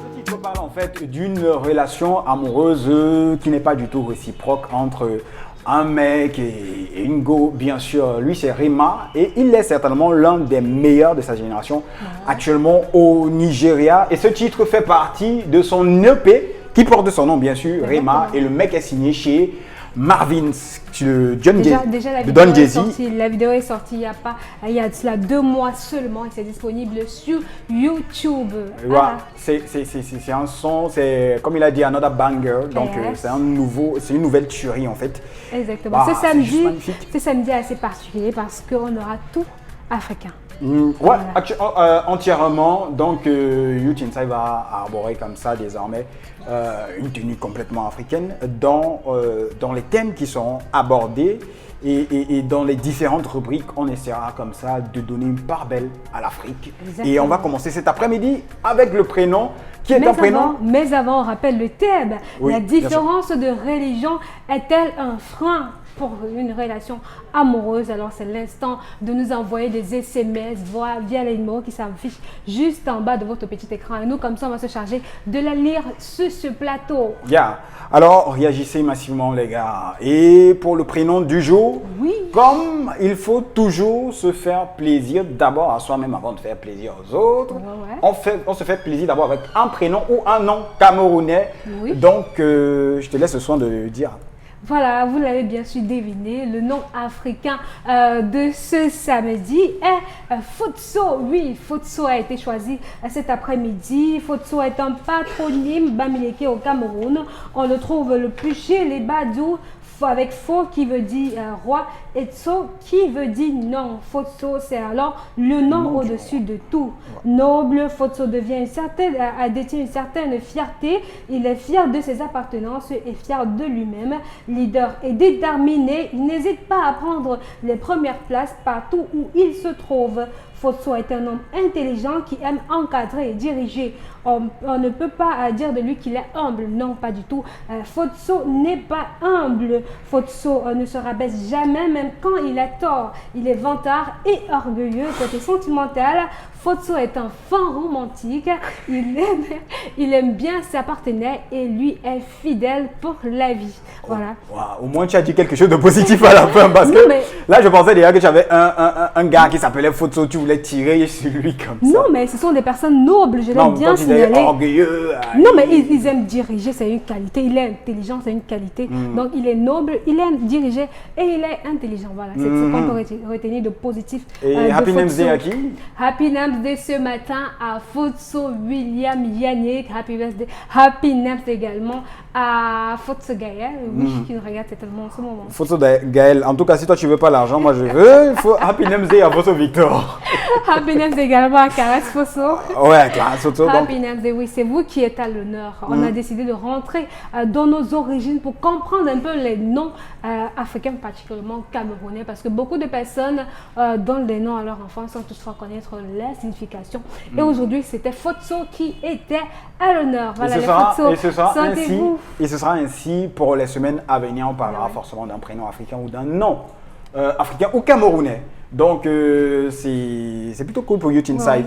Ce titre parle en fait d'une relation amoureuse qui n'est pas du tout réciproque entre un mec et une go, bien sûr. Lui, c'est Rema et il est certainement l'un des meilleurs de sa génération actuellement au Nigeria. Et ce titre fait partie de son EP qui porte son nom, bien sûr, Rema. Et le mec est signé chez Marvin's, le John Déjà, la vidéo est sortie il y a de cela 2 mois seulement et c'est disponible sur YouTube. Voilà, c'est un son, c'est comme il a dit, another banger, donc c'est une nouvelle tuerie en fait. Exactement. Ce samedi assez particulier parce qu'on aura tout africain. Ouais, voilà. Entièrement. Donc, Youth Inside va arborer comme ça désormais une tenue complètement africaine dans les thèmes qui seront abordés et dans les différentes rubriques, on essaiera comme ça de donner une part belle à l'Afrique. Et on va commencer cet après-midi avec le prénom qui est un prénom. Mais avant, on rappelle le thème. Oui, la différence de religion est-elle un frein pour une relation amoureuse? Alors c'est l'instant de nous envoyer des SMS via les numéros qui s'affichent juste en bas de votre petit écran et nous comme ça on va se charger de la lire sur ce plateau. Alors réagissez massivement les gars. Et pour le prénom du jour, comme il faut toujours se faire plaisir d'abord à soi-même avant de faire plaisir aux autres, on se fait plaisir d'abord avec un prénom ou un nom camerounais. Donc je te laisse le soin de le dire. Voilà, vous l'avez bien sûr deviné, le nom africain de ce samedi est Futso. Oui, Futso a été choisi cet après-midi. Futso est un patronyme bamileke au Cameroun. On le trouve le plus chez les Badou, avec Fo qui veut dire roi et Tso qui veut dire non. Futso, c'est alors le nom au-dessus de tout. Noble, Futso détient une certaine fierté. Il est fier de ses appartenances et fier de lui-même. Leader et déterminé, il n'hésite pas à prendre les premières places partout où il se trouve. Futso est un homme intelligent qui aime encadrer et diriger. On ne peut pas dire de lui qu'il est humble. Non, pas du tout. Futso n'est pas humble. Futso ne se rabaisse jamais, même quand il a tort. Il est vantard et orgueilleux. Côté sentimental, Futso est un fan romantique. Il aime bien sa partenaire et lui est fidèle pour la vie. Voilà. Au moins, tu as dit quelque chose de positif à la fin parce que là, je pensais déjà que tu avais un gars qui s'appelait Futso. Tu voulais tirer sur lui comme ça. Non, mais ce sont des personnes nobles. Je l'aime bien signaler. Orgueilleux. Non, mais ils aiment diriger, c'est une qualité. Il est intelligent, c'est une qualité. Donc, il est noble, il aime diriger et il est intelligent. Voilà, c'est ce qu'on peut retenir de positif. Et Happy Name's Day à qui? Happy Name's Day ce matin à Futso William Yannick. Happy Name's Day également à Futso Gaël. Oui, qui nous regarde certainement en ce moment. Futso Gaël, en tout cas, si toi tu veux pas l'argent, moi je veux. Il faut Happy Name's Day à Futso Victor. Happy Name's Day également à Karas Futso. Ouais, Karas Futso. Happy Name's Day, oui, c'est vous qui êtes à l'honneur. On a décidé de rentrer dans nos origines pour comprendre un peu les noms africains, particulièrement camerounais, parce que beaucoup de personnes donnent des noms à leur enfants sans toutefois connaître la signification. Et aujourd'hui, c'était Futso qui était à l'honneur. Voilà, et ce sera ainsi pour les semaines à venir. On parlera forcément d'un prénom africain ou d'un nom africain ou camerounais. Donc, c'est plutôt cool pour Youth Inside.